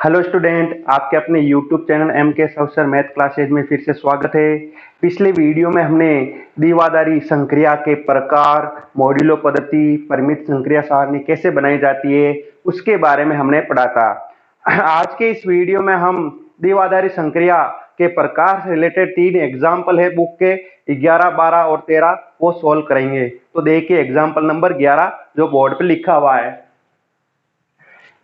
Hello student, आपके अपने YouTube channel M के सर मैथ क्लासेज में फिर से स्वागत है। पिछले वीडियो में हमने द्विआधारी संक्रिया के प्रकार, मॉड्यूलो पद्धति, परिमित संक्रिया सारणी कैसे बनाई जाती है उसके बारे में हमने पढ़ा था। आज के इस वीडियो में हम द्विआधारी संक्रिया के प्रकार से रिलेटेड 3 एग्जाम्पल है बुक के 11, 12 और 13 वो सोल्व करेंगे। तो देखिए एग्जाम्पल नंबर 11 जो बोर्ड पे लिखा हुआ है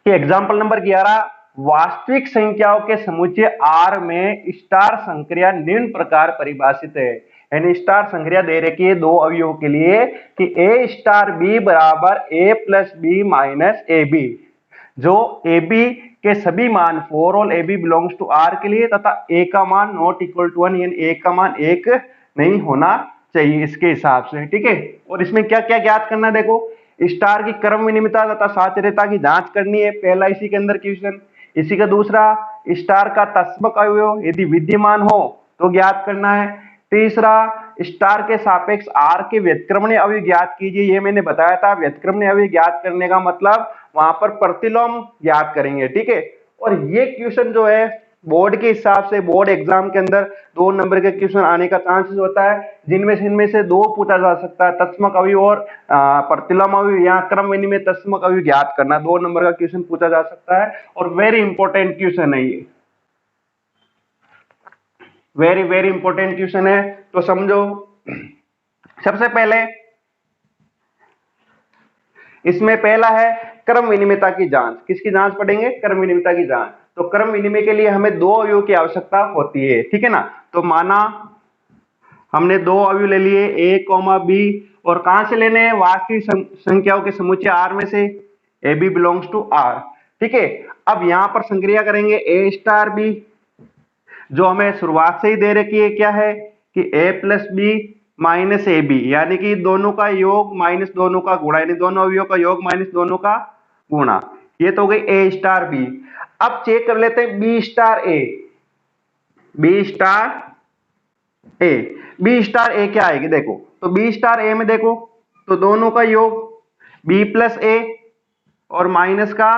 कि एग्जाम्पल नंबर 11, वास्तविक संख्याओं के समुच्चय R में स्टार संक्रिया निम्न प्रकार परिभाषित है। यानी स्टार संक्रिया दे रखी है दो अवयवों के लिए कि A स्टार B बराबर A plus B minus AB, जो AB के सभी मान for all AB belongs to R के लिए तथा A का मान नॉट इक्वल टू 1 यानी A का मान 1 नहीं होना चाहिए इसके हिसाब से। ठीक है, और इसमें क्या क्या ज्ञात करना है, देखो स्टार की क्रम विनिमयता तथा साचर्यता की जांच करनी है, पहला इसी के अंदर क्वेश्चन। इसी का दूसरा, स्टार का तत्समक अवयव यदि विद्यमान हो तो ज्ञात करना है। तीसरा, स्टार के सापेक्ष आर के व्युत्क्रमणीय अवयव ज्ञात कीजिए। ये मैंने बताया था, व्युत्क्रमणीय अवयव ज्ञात करने का मतलब वहां पर प्रतिलोम ज्ञात करेंगे। ठीक है, और ये क्वेश्चन जो है बोर्ड के हिसाब से बोर्ड एग्जाम के अंदर 2 नंबर के क्वेश्चन आने का चांसेस होता है, जिनमें से इनमें से 2 पूछा जा सकता है, तत्समक अवयव और प्रतिलोम अवयव या क्रम विनिमय तत्समक अवयव ज्ञात करना। 2 नंबर का क्वेश्चन पूछा जा सकता है और वेरी इंपॉर्टेंट क्वेश्चन है ये, वेरी वेरी इंपॉर्टेंट क्वेश्चन है। तो समझो, सबसे पहले इसमें पहला है क्रम विनिमयता की जांच। किसकी जांच पढ़ेंगे? क्रम विनिमयता की जांच। तो क्रम विनिमय के लिए हमें 2 अवयव की आवश्यकता होती है। ठीक है ना, तो माना हमने 2 अवयव ले लिए A, B, और कहां से लेने हैं? वास्तविक संख्याओं के समुच्चय R में से, AB बिलोंग्स टू R। ठीक है, अब यहां पर संक्रिया करेंगे A स्टार B, जो हमें शुरुआत से ही दे रखी है, क्या है कि A plus B minus AB, यानी कि दोनों का योग माइनस दोनों का गुणा, यानी दोनों अवयवों का योग माइनस दोनों का गुणा। ये तो हो गई A स्टार B। अब चेक कर लेते हैं B star A। B star A, B star A क्या आएगी? देखो तो B स्टार A में देखो तो दोनों का योग B प्लस A और माइनस का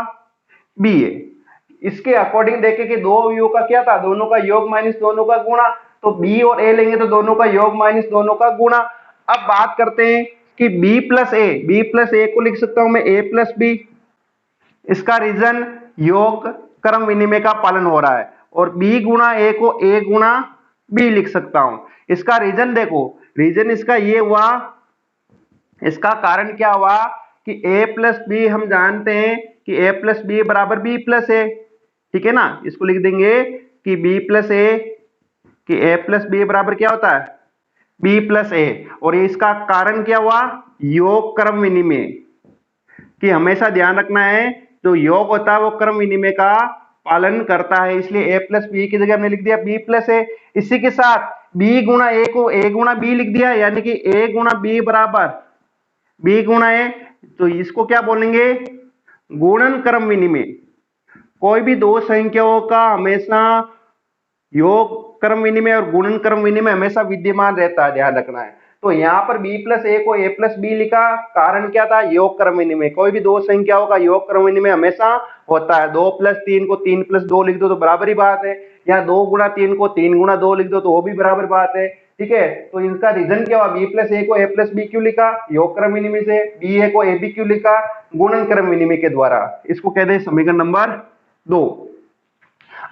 B है। इसके अकॉर्डिंग देखें कि दो अवयवों का क्या था? दोनों का योग माइनस दोनों का गुणा। तो B और A लेंगे तो दोनों का योग माइनस दोनों का गुणा। अब बात करते हैं कि B प्लस A को लिख सकता हूं मैं A प्लस B। इसका रीजन योग क्रम विनिमय का पालन हो रहा है, और B गुणा A को A गुणा B लिख सकता हूं। इसका रीजन देखो, रीजन इसका ये हुआ, इसका कारण क्या हुआ कि A प्लस बी हम जानते हैं कि A प्लस बी बराबर B प्लस A। ठीक है ना, इसको लिख देंगे कि B प्लस A, कि A प्लस बी बराबर क्या होता है? B plus A। और इसका कारण क्या हुआ? योग क्रम विनिमय, कि हमेशा ध्यान रखना है जो योग होता है वो क्रम विनिमय का पालन करता है, इसलिए A प्लस बी की जगह हमने लिख दिया B प्लस A। इसी के साथ B गुणा A को A गुणा B लिख दिया, यानी कि A गुणा B बराबर B गुणा A। तो इसको क्या बोलेंगे? गुणन क्रम विनिमय। कोई भी दो संख्याओं का हमेशा योग क्रम विनिमय और गुणन क्रम विनिमय हमेशा विद्यमान रहता है, ध्यान रखना है। तो यहाँ पर B प्लस A को A प्लस B लिखा, कारण क्या था? योग क्रम विनिमय। कोई भी दो संख्याओं का योग क्रम विनिमय हमेशा होता है। 2 प्लस 3 को 3 प्लस 2 लिख दो तो बराबर ही बात है, या 2 गुणा 3 को 3 गुणा 2 लिख दो तो वो भी बराबर बात है। ठीक है, तो इनका रीजन क्या हुआ? B प्लस A को A प्लस B क्यों लिखा? योग क्रम विनिमय से। BA को AB क्यों लिखा? गुणन क्रम विनिमय के द्वारा। इसको कहते हैं समीकरण नंबर 2।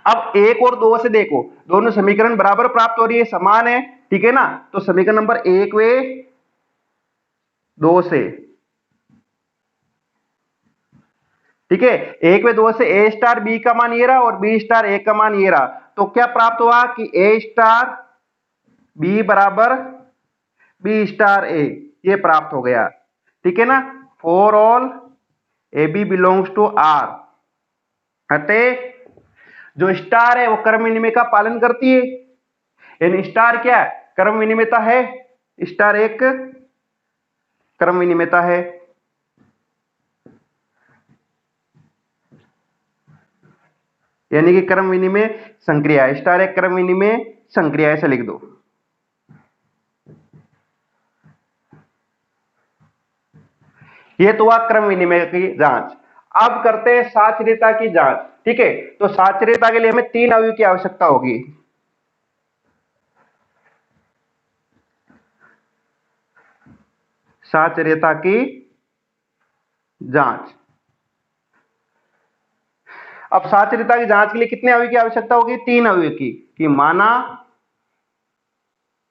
अब 1 और 2 से देखो, दोनों समीकरण बराबर प्राप्त हो रही है, समान है। ठीक है ना, तो समीकरण नंबर 1 वे 2 से, ठीक है, 1 वे 2 से A स्टार B का मान ये रहा और B स्टार A का मान ये रहा। तो क्या प्राप्त हुआ कि A स्टार B बराबर B स्टार A, ये प्राप्त हो गया। ठीक है ना, for all AB belongs to R, अतः जो स्टार है वो क्रम विनिमय का पालन करती है। यानी स्टार क्या है? क्रम विनिमयता है। स्टार एक क्रम विनिमयता है। यानी कि क्रम विनिमय संक्रिया, स्टार एक क्रम विनिमय संक्रिया, ऐसे लिख दो। ये तो हुआ क्रम विनिमय की जांच। अब करते हैं साचर्यता की जांच। ठीक है, तो साचर्यता के लिए हमें 3 अवयव की आवश्यकता होगी। साचर्यता की जांच। अब साचर्यता की जांच के लिए कितने अवयव की आवश्यकता होगी? 3 अवयव की। कि माना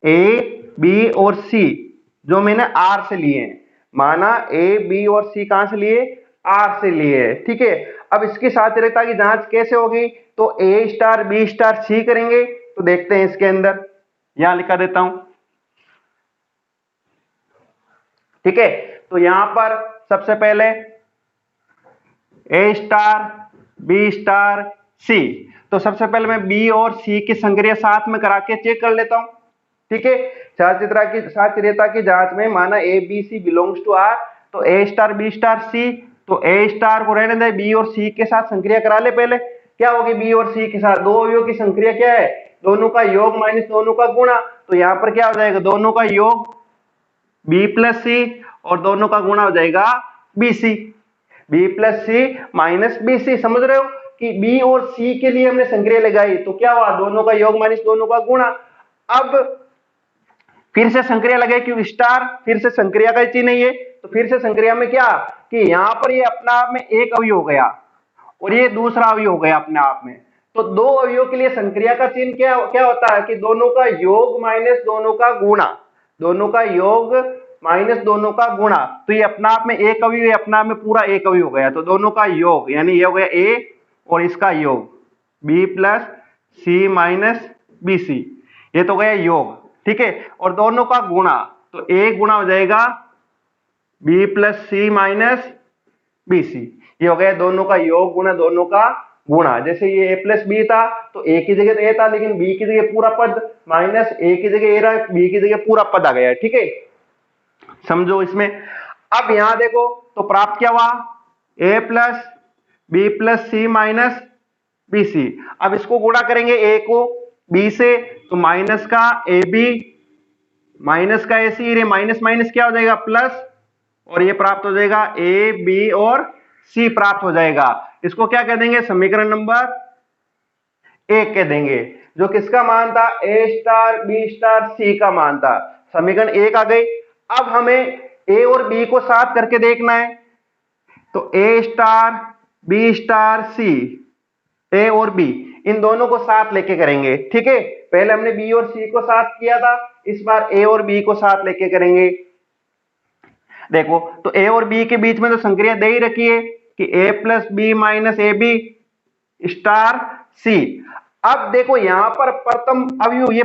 ए, बी और सी जो मैंने आर से लिए हैं, माना ए, बी और सी कहां से लिए? आर से लिए है। ठीक है, अब इसकी साचर्यता की जांच कैसे होगी? तो ए स्टार बी स्टार सी करेंगे। तो देखते हैं इसके अंदर, यहां लिखा देता हूं। ठीक है, तो यहां पर सबसे पहले ए स्टार बी स्टार सी, तो सबसे पहले मैं बी और सी की संक्रिया साथ में करा के चेक कर लेता हूं। ठीक है, साचर्यता की जांच में माना A B C belongs to R, तो A star B star C, तो ए स्टार को रहने दे, बी और सी के साथ संक्रिया करा ले। पहले क्या होगी? बी और सी के साथ दो अवयवों की संक्रिया क्या है? दोनों का योग माइनस दोनों का गुणा। तो यहां पर क्या हो जाएगा? दोनों का योग बी प्लस सी और दोनों का गुणा हो जाएगा बी सी। बी प्लस सी माइनस बी सी, समझ रहे हो कि बी और सी के लिए हमने संक्रिया लगाई, तो क्या हुआ? दोनों का योग माइनस दोनों का गुणा। अब फिर से संक्रिया लगाई, क्यों? स्टार, फिर से संक्रिया का चिन्ह है ये, तो फिर से संक्रिया में क्या कि यहां पर ये अपना आप में एक अवयव हो गया और ये दूसरा अवयव हो गया अपने आप में। तो दो अवयवों के लिए संक्रिया का चिन्ह क्या क्या होता है? कि दोनों का योग माइनस दोनों का गुणा। दोनों का योग माइनस दोनों का गुणा, तो ये अपना आप में एक अवयव है, अपना आप में पूरा एक अवयव हो गया। तो दोनों का योग यानी ये हो गया ए और इसका योग बी प्लस सी माइनस बी सी, ये तो गया योग। ठीक है, और दोनों का गुणा, तो ए गुणा हो जाएगा बी प्लस सी माइनस बी सी, ये हो गया दोनों का योग गुणा दोनों का गुणा। जैसे ये ए प्लस बी था तो ए की जगह ए था, लेकिन बी की जगह पूरा पद, माइनस ए की जगह ए रहा, बी की जगह पूरा पद आ गया। ठीक है, समझो इसमें। अब यहां देखो तो प्राप्त क्या हुआ? ए प्लस बी प्लस सी माइनस बी सी। अब इसको गुणा करेंगे ए को बी से, तो माइनस का ए बी माइनस का ए सी, माइनस माइनस क्या हो जाएगा? प्लस, और ये प्राप्त हो जाएगा ए बी और सी प्राप्त हो जाएगा। इसको क्या कह देंगे? समीकरण नंबर 1 कह देंगे, जो किसका मान था? ए स्टार बी स्टार सी का मान था। समीकरण 1 आ गई। अब हमें ए और बी को साथ करके देखना है, तो ए स्टार बी स्टार सी, ए और बी इन दोनों को साथ लेके करेंगे। ठीक है, पहले हमने बी और सी को साथ किया था, इस बार ए और बी को साथ लेके करेंगे। देखो तो ए और बी के बीच में तो संक्रिया दे ही रखी है कि a plus B minus A B star C. अब देखो यहां पर प्रथम अवयव, ये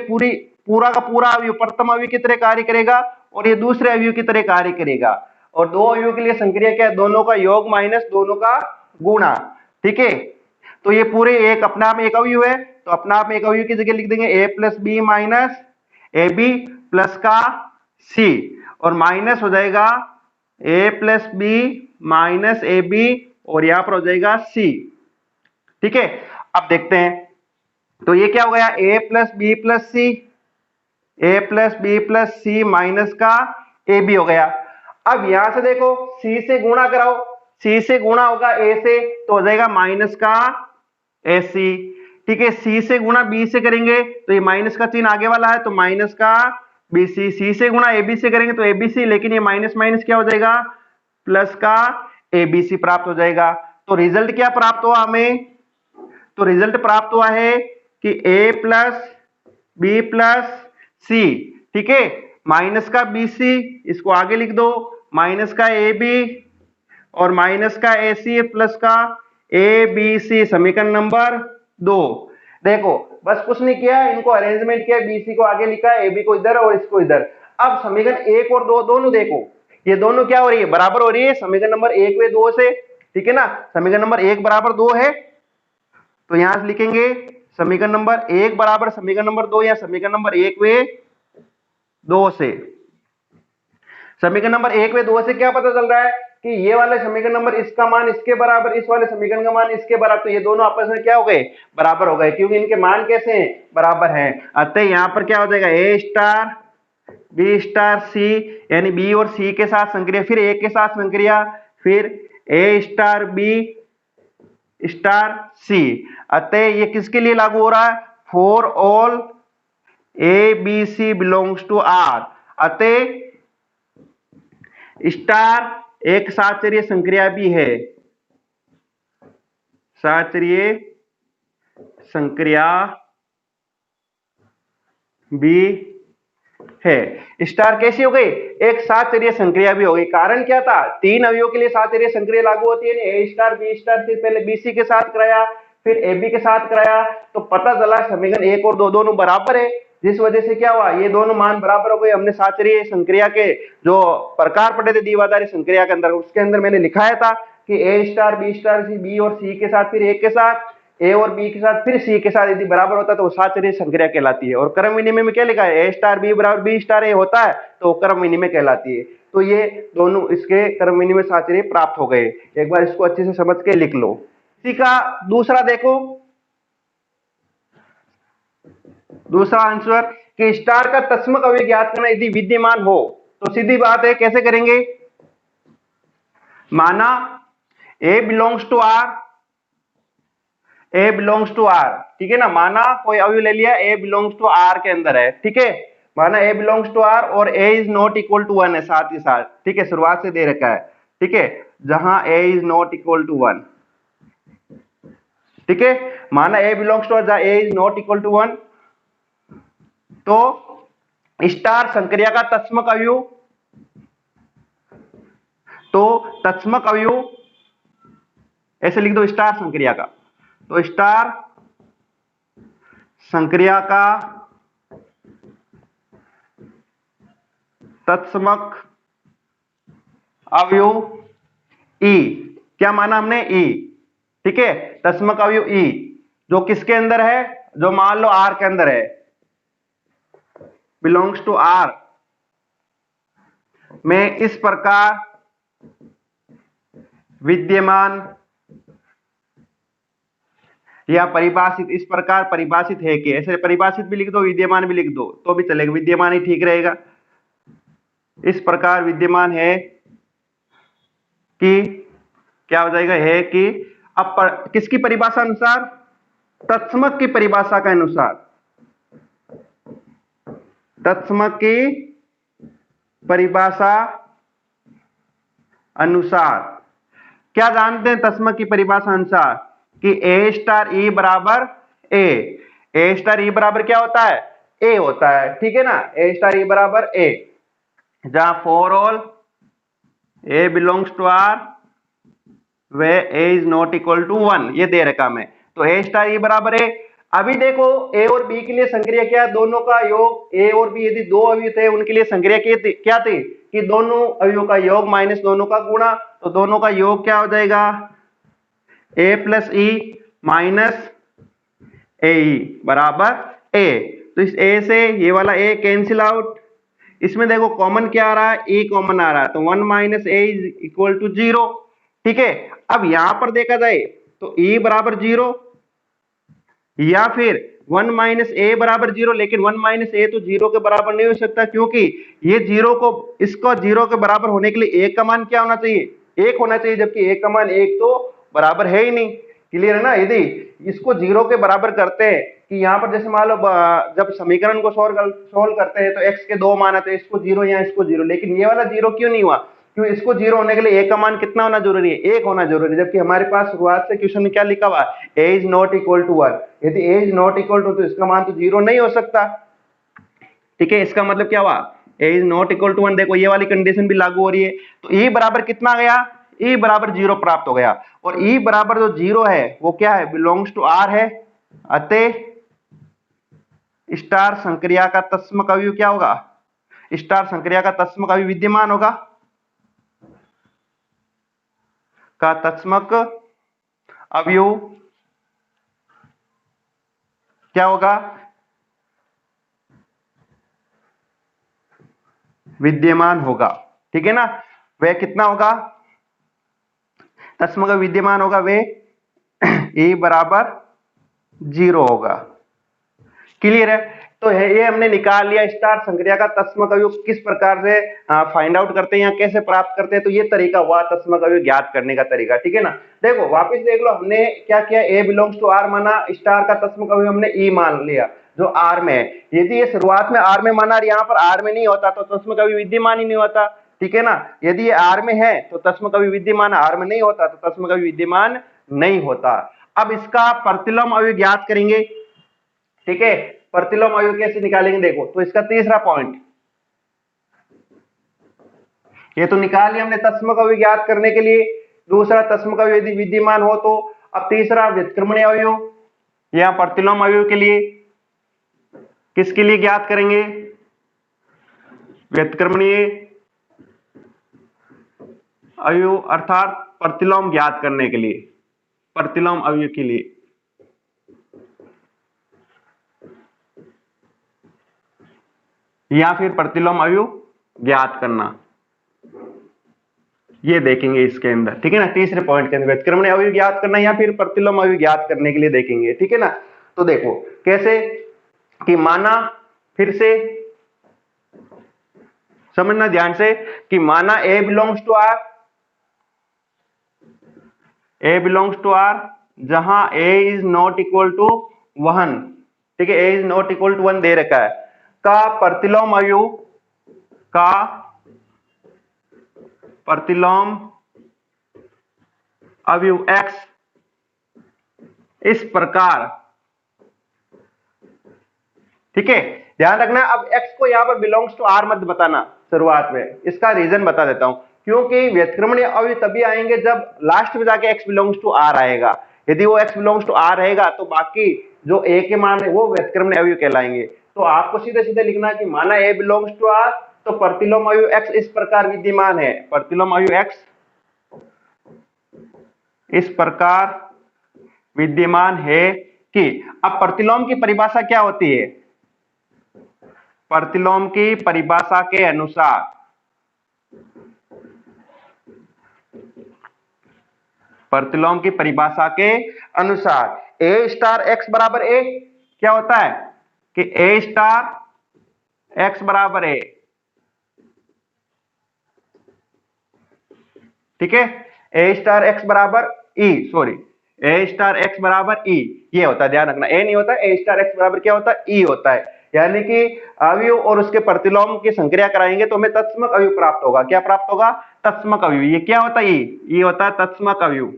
पूरा का पूरा अवयव प्रथम अवयव की तरह कार्य करेगा और ये दूसरे अवयव की तरह कार्य करेगा। और दो अवयव के लिए संक्रिया क्या है? दोनों का योग माइनस दोनों का गुणा। ठीक है, तो ये पूरे एक अपने आप में एक अवयव है, तो अपने आप में एक अवयव की जगह लिख देंगे A plus B minus A B plus का सी, और माइनस हो जाएगा A plus B minus A B और यहां पर हो जाएगा सी। ठीक है, अब देखते हैं तो ये क्या हो गया? ए प्लस बी प्लस सी, ए प्लस बी प्लस सी माइनस का ए बी हो गया। अब यहां से देखो सी से गुणा कराओ, सी से गुणा होगा ए से तो हो जाएगा माइनस का ए सी। ठीक है, सी से गुणा बी से करेंगे तो ये माइनस का चिन्ह आगे वाला है, तो माइनस का बी सी। सी से गुणा ए बी से करेंगे तो ए बी सी, लेकिन ये माइनस माइनस क्या हो जाएगा? प्लस का ए बी सी प्राप्त हो जाएगा। तो रिजल्ट क्या प्राप्त हुआ हमें? तो रिजल्ट प्राप्त हुआ है कि ए प्लस बी प्लस सी, ठीक है, माइनस का बी सी, इसको आगे लिख दो, माइनस का ए बी और माइनस का ए सी प्लस का ए बी सी, समीकरण नंबर 2। देखो बस कुछ नहीं किया, इनको अरेंजमेंट किया, बी सी को आगे लिखा, ए बी को इधर और इसको इधर। अब समीकरण 1 और 2 दोनों देखो, ये दोनों क्या हो रही है? बराबर हो रही है समीकरण नंबर 1 व 2 से। ठीक है ना, समीकरण नंबर 1 बराबर 2 है, तो यहां से लिखेंगे समीकरण नंबर 1 बराबर समीकरण नंबर 2, या समीकरण नंबर 1 व 2 से। समीकरण नंबर 1 व 2 से क्या पता चल रहा है कि ये वाले समीकरण नंबर इसका मान इसके बराबर, इस वाले समीकरण का मान इसके बराबर, तो ये दोनों आपस में क्या हो गए? बराबर हो गए, क्योंकि इनके मान कैसे हैं? बराबर हैं। अतः यहां पर क्या हो जाएगा? ए स्टार बी स्टार सी, यानी बी और सी के साथ संक्रिया, फिर ए के साथ संक्रिया, फिर A star B star C. अतः ये किसके लिए लागू हो रहा है? For all A B C belongs to R. अतः स्टार एक साचर्य संक्रिया भी है, साचर्य संक्रिया भी है। स्टार कैसी हो गई? एक साचर्य संक्रिया भी हो गई। कारण क्या था? तीन अवयवों के लिए साचर्य संक्रिया लागू होती है। ए स्टार बी स्टार से पहले बीसी के साथ कराया, फिर ए बी के साथ कराया, तो पता चला समीकरण एक और दो दोनों बराबर है, जिस वजह से क्या हुआ? ये दोनों मान बराबर हो गए। हमने साचर्य संक्रिया के जो प्रकार पढ़े थे द्विआधारी संक्रिया के अंदर, उसके अंदर मैंने लिखाया था कि A star B star C B और सी के साथ, फिर ए के साथ, ए और बी के साथ, फिर सी के साथ यदि बराबर होता है तो वो साचर्य संक्रिया कहलाती है। और क्रम विनिमय में क्या लिखा है? ए स्टार बी बराबर बी स्टार ए होता है तो क्रम विनिमय कहलाती है। तो ये दोनों इसके क्रम विनिमय साचर्य प्राप्त हो गए। एक बार इसको अच्छे से समझ के लिख लो। इसी का दूसरा देखो, दूसरा आंसर कि स्टार का तस्मक अवयव ज्ञात करना यदि विद्यमान हो तो सीधी बात है, कैसे करेंगे? माना A belongs to R, A belongs to R, ठीक है ना। माना कोई अवयव ले लिया, ए बिलोंग्स टू आर के अंदर है, ठीक है। माना ए बिलोंग्स टू आर और ए इज नॉट इक्वल टू 1 है साथ ही साथ, ठीक है, शुरुआत से दे रखा है, ठीक है, जहां A is not equal to 1, ठीक है। माना ए बिलोंग्स टू आर जहां A is not equal to 1, तो स्टार संक्रिया का तत्समक अवयव, तो तत्समक अवयव ऐसे लिख दो स्टार संक्रिया का, तो स्टार संक्रिया का तत्समक अवयव ई, क्या माना हमने? ई, ठीक है, तत्समक अवयव ई जो किसके अंदर है? जो मान लो आर के अंदर है, बिलोंग्स टू आर में इस प्रकार विद्यमान या परिभाषित, इस प्रकार परिभाषित है कि, ऐसे परिभाषित भी लिख दो, विद्यमान भी लिख दो तो भी चलेगा, विद्यमान ही ठीक रहेगा। इस प्रकार विद्यमान है कि क्या हो जाएगा? है कि अब किसकी परिभाषा अनुसार? तत्समक की परिभाषा के अनुसार, तत्समक की परिभाषा अनुसार क्या जानते हैं? तत्समक की परिभाषा अनुसार कि ए स्टार ई बराबर ए, ए स्टार ई बराबर क्या होता है? ए होता है, ठीक है ना। ए स्टार ई बराबर ए, जहां for all A belongs to R where A is not equal to 1, ये दे रखा मैं, तो ए स्टार ई बराबर ए। अभी देखो ए और बी के लिए संक्रिया क्या? दोनों का योग, ए और बी यदि दो अवयव थे उनके लिए संक्रिया क्या थी? कि दोनों अवयवों का योग माइनस दोनों का गुणा, तो दोनों का योग क्या हो जाएगा? ए प्लस ई माइनस ए ई बराबर ए। तो इस ए से ये वाला ए कैंसिल आउट, इसमें देखो कॉमन क्या आ रहा है? ए कॉमन आ रहा है, तो 1 minus A is equal to 0, ठीक है। अब यहां पर देखा जाए तो e बराबर 0 या फिर 1 माइनस ए बराबर 0, लेकिन 1 माइनस ए तो 0 के बराबर नहीं हो सकता, क्योंकि ये 0 को, इसको 0 के बराबर होने के लिए एक का मान क्या होना चाहिए? 1 होना चाहिए, जबकि एक का मान 1 तो बराबर है ही नहीं। क्लियर है ना? यदि इसको 0 के बराबर करते हैं कि यहाँ पर जैसे मान लो जब समीकरण को सोल्व करते हैं तो x के दो मान आते हैं, इसको 0 या इसको 0, लेकिन ये वाला 0 क्यों नहीं हुआ? क्यों? इसको 0 होने के लिए a का मान कितना होना जरूरी है? 1 होना जरूरी है, जबकि हमारे पास शुरुआत से क्वेश्चन में क्या लिखा हुआ है? a is not equal to 1। यदि a is not equal to, तो इसका मान तो 0 नहीं हो सकता, ठीक है। इसका मतलब क्या हुआ? a is not equal to 1, देखो ये वाली कंडीशन भी लागू हो रही है, तो e बराबर कितना गया? e बराबर 0 प्राप्त हो गया, और e बराबर जो 0 है वो क्या है? बिलोंग्स टू r है। अतः स्टार संक्रिया का तत्समक अवयव क्या होगा? स्टार संक्रिया का तत्समक अवयव विद्यमान होगा, का तत्समक अवयव क्या होगा? विद्यमान होगा, ठीक है ना। वह कितना होगा? तत्समक अवयव विद्यमान होगा, वे e बराबर 0 होगा। क्लियर है? तो ये हमने निकाल लिया स्टार संक्रिया का तत्समक अवयव किस प्रकार से फाइंड आउट करते हैं या कैसे प्राप्त करते हैं। तो ये तरीका हुआ तत्समक अवयव ज्ञात करने का तरीका, ठीक है ना। देखो वापस देख लो, हमने क्या किया, ए बिलोंग्स टू आर माना, स्टार का तत्समक अवयव हमने ई मान लिया जो आर में है। यदि ये शुरुआत में आर में माना और यहाँ पर आर में नहीं होता तो तत्समक अवयव विद्यमान ही नहीं होता, ठीक है ना। यदि ये आर में है तो तत्समक अवयव विद्यमान, आर में नहीं होता तो तत्समक अवयव विद्यमान नहीं होता। अब इसका प्रतिलोम अवयव ज्ञात करेंगे, ठीक है। प्रतिलोम अवयव कैसे निकालेंगे देखो, तो इसका तीसरा पॉइंट, ये तो निकाल लिया हमने तत्समक अवयव ज्ञात करने के लिए। दूसरा तत्समक अवयव यदि विद्यमान हो तो, अब तीसरा व्युत्क्रमणीय अवयव, यहां प्रतिलोम अवयव के लिए किसके लिए ज्ञात करेंगे, व्युत्क्रमणीय अवयव अर्थात प्रतिलोम ज्ञात करने के लिए, प्रतिलोम अवयव के लिए। या फिर प्रतिलोम अवयव ज्ञात करना, ये देखेंगे इसके अंदर, ठीक है ना। तीसरे पॉइंट के अंदर व्युत्क्रमणीय अवयव ज्ञात करना या फिर प्रतिलोम अवयव ज्ञात करने के लिए देखेंगे, ठीक है ना। तो देखो कैसे कि माना, फिर से समझना ध्यान से, कि माना A belongs to R, A belongs to R जहां A is not equal to 1, ठीक है, A is not equal to 1 दे रखा है, का प्रतिलोम अवयव, का प्रतिलोम अवयव x इस प्रकार, ठीक है। ध्यान रखना, अब x को यहां पर बिलोंग्स टू r मत बताना शुरुआत में, इसका रीजन बता देता हूं। क्योंकि व्युत्क्रमणीय अवयव तभी आएंगे जब लास्ट में जाके x बिलोंग्स टू r आएगा। यदि वो x बिलोंग्स टू r रहेगा तो बाकी जो a के मान है वो व्युत्क्रमणीय अवयव कहलाएंगे। तो आपको सीधे सीधे लिखना कि माना a बिलोंग्स टू r, तो प्रतिलोम अवयव x इस प्रकार विद्यमान है, प्रतिलोम अवयव x इस प्रकार विद्यमान है कि, अब प्रतिलोम की परिभाषा क्या होती है, प्रतिलोम की परिभाषा के अनुसार, प्रतिलोम की परिभाषा के अनुसार a स्टार x बराबर a क्या होता है कि a स्टार x बराबर a, ठीक है। a स्टार x बराबर e, sorry a star x बराबर e ये होता है, ध्यान रखना a नहीं होता, a स्टार x बराबर क्या होता है, e होता है। यानी कि अवयव और उसके प्रतिलोम की संक्रिया कराएंगे तो हमें तत्समक अवयव प्राप्त होगा। क्या प्राप्त होगा, तत्समक अवयव। ये क्या होता है, ये होता है तत्समक अवयव।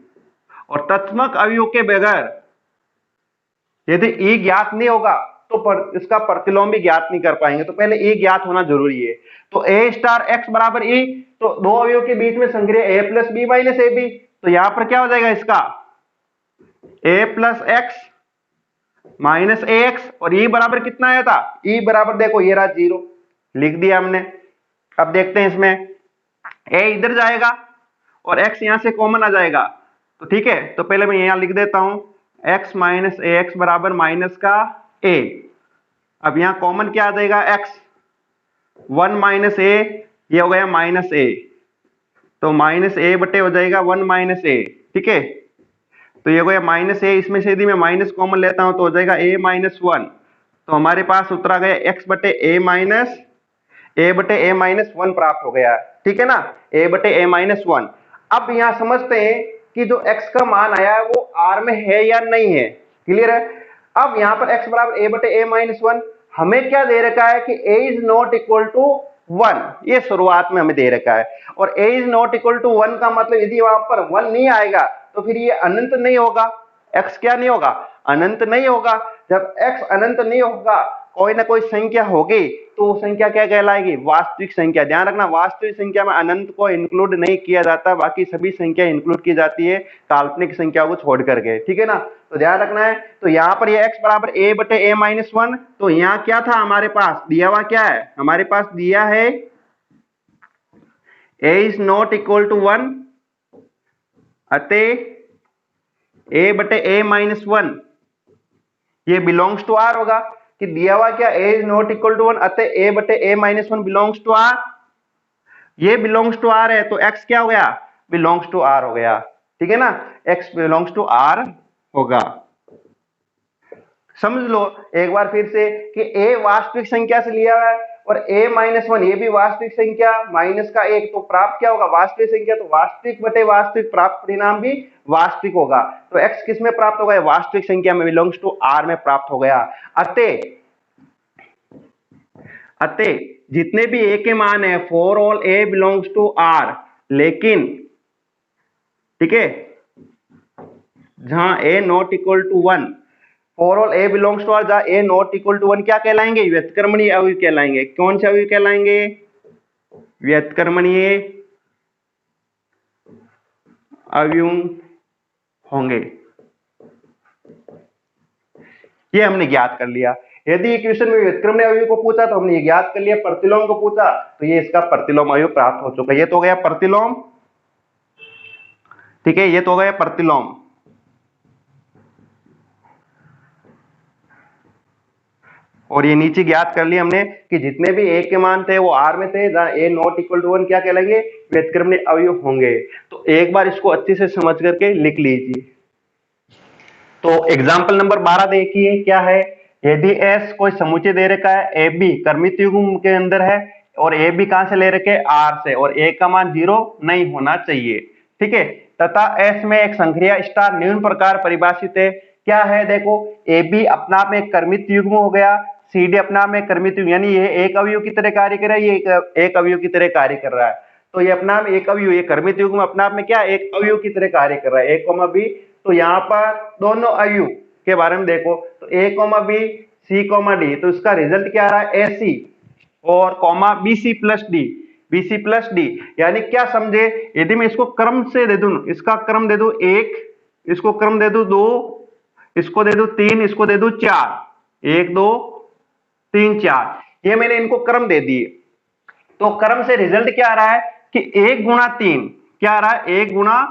और तत्समक अवयव के बगैर यदि e ज्ञात नहीं होगा तो इसका प्रतिलोम भी ज्ञात नहीं कर पाएंगे, तो पहले e ज्ञात होना जरूरी है। तो a स्टार x बराबर e, तो दो अवयव के बीच में संक्रिया a plus B minus A B, तो यहां पर क्या हो जाएगा इसका a plus X minus A X, और e बराबर कितना आया था, e बराबर देखो ये रहा 0, लिख दिया हमने। अब देखते हैं इसमें a इधर जाएगा और x यहां से कॉमन आ जाएगा, तो ठीक है। तो पहले मैं यहां लिख देता हूं x माइनस ए एक्स बराबर माइनस का a। अब यहां कॉमन क्या आ जाएगा x, 1 माइनस ए, ये हो गया माइनस a, तो माइनस a बटे हो जाएगा 1 माइनस a, ठीक है। तो ये हो गया माइनस a, इसमें से यदि मैं माइनस कॉमन लेता हूं तो हो जाएगा a माइनस 1, तो हमारे पास उत्तर आ गया x बटे a माइनस वन प्राप्त हो गया, ठीक है ना, a बटे a माइनस 1। अब यहां समझते हैं कि जो x का मान आया है वो r में है या नहीं है, क्लियर है। अब यहां पर x बराबर a बटे a माइनस 1, हमें क्या दे रखा है कि a is not equal to 1, ये शुरुआत में हमें दे रखा है। और a is not equal to 1 का मतलब यदि वहां पर 1 नहीं आएगा तो फिर ये अनंत नहीं होगा, x क्या नहीं होगा, अनंत नहीं होगा। जब x अनंत नहीं होगा, कोई ना कोई संख्या होगी, तो वो संख्या क्या कहलाएगी, वास्तविक संख्या। ध्यान रखना, वास्तविक संख्या में अनंत को इंक्लूड नहीं किया जाता, बाकी सभी संख्या इंक्लूड की जाती है काल्पनिक संख्या को छोड़ करके, ठीक है ना। तो ध्यान रखना है। तो यहाँ पर ये x बराबर a बटे a माइनस 1, तो यहाँ क्या था हमारे पास दिया हुआ, क्या है हमारे पास दिया है a is not equal to 1, अतः a बटे a माइनस 1 ये बिलोंग्स टू r होगा, कि दिया हुआ क्या a is not equal to 1, अतः a बटे a माइनस 1 बिलोंग्स टू r। ये बिलोंग्स टू r है तो x क्या हो गया, बिलोंग्स टू r हो गया, ठीक है ना, x बिलोंग्स टू r होगा। समझ लो एक बार फिर से कि a वास्तविक संख्या से लिया हुआ है और a-1 ये भी वास्तविक संख्या माइनस का 1, तो प्राप्त क्या होगा? वास्तविक संख्या, तो वास्तविक बटे वास्तविक, प्राप्त परिणाम भी वास्तविक होगा। तो x किस में प्राप्त होगा? वास्तविक संख्या में, बिलोंग्स टू r में प्राप्त हो गया। अतः जितने भी a के मान है, for all a belongs to r, लेकिन ठीक है, जहां a not equal to 1, for all a belongs to r, जहां a नॉट इक्वल टू 1 क्या कहलाएंगे? व्युत्क्रमणीय अवयव कहलाएंगे। कौन से अवयव कहलाएंगे? व्युत्क्रमणीय अवयव होंगे। ये हमने ज्ञात कर लिया। यदि एक क्वेश्चन में व्युत्क्रमणीय अवयव को पूछा तो हमने ये ज्ञात कर लिया। प्रतिलोम को पूछा तो ये इसका प्रतिलोम अवयव प्राप्त हो चुका है। ये तो हो गया प्रतिलोम, ठीक है, ये तो हो गया प्रतिलोम। और ये नीचे ज्ञात कर लिया हमने कि जितने भी a के मान थे वो r में थे, जहां a नॉट इक्वल टू 1 क्या कहलाएंगे? व्युत्क्रमणीय अवयव होंगे। तो एक बार इसको अच्छे से समझ करके लिख लीजिए। तो एग्जाम्पल नंबर 12 देखिए क्या है। यदि s कोई समुच्चय दे रखा है ab क्रमित युग्म के अंदर है और ab कहां से ले रखे? r से, और a का मान 0 नहीं होना चाहिए, ठीक है, तथा s में एक संक्रिया स्टार निम्न प्रकार परिभाषित है। क्या है? देखो, ab अपना आप में एक क्रमित युग्म हो गया, cd अपना आप में क्रमित युग्म, यानी ये एक अवयव की तरह कार्य कर रहा है, ये एक अवयव की तरह कार्य कर रहा है। तो ये अपना में एक अवयव, ये क्रमित युग्म अपना आप में क्या? एक अवयव की तरह कार्य कर रहा है, a, b। तो यहाँ पर दोनों अवयव के बारे में देखो, तो a, b, c, d, तो इसका रिजल्ट क्या आ रहा है? ac और कॉमा bc प्लस d, यानी क्या समझे? यदि मैं इसको क्रम से दे दूं, इसका क्रम दे दूं 1, इसको क्रम दे दूं 2, इसको दे दूं 3, इसको दे दूं 4, 1 2 3 4, ये मैंने इनको क्रम दे दिए। तो क्रम से रिजल्ट क्या आ रहा है कि 1 गुणा 3, क्या आ रहा है? 1 गुणा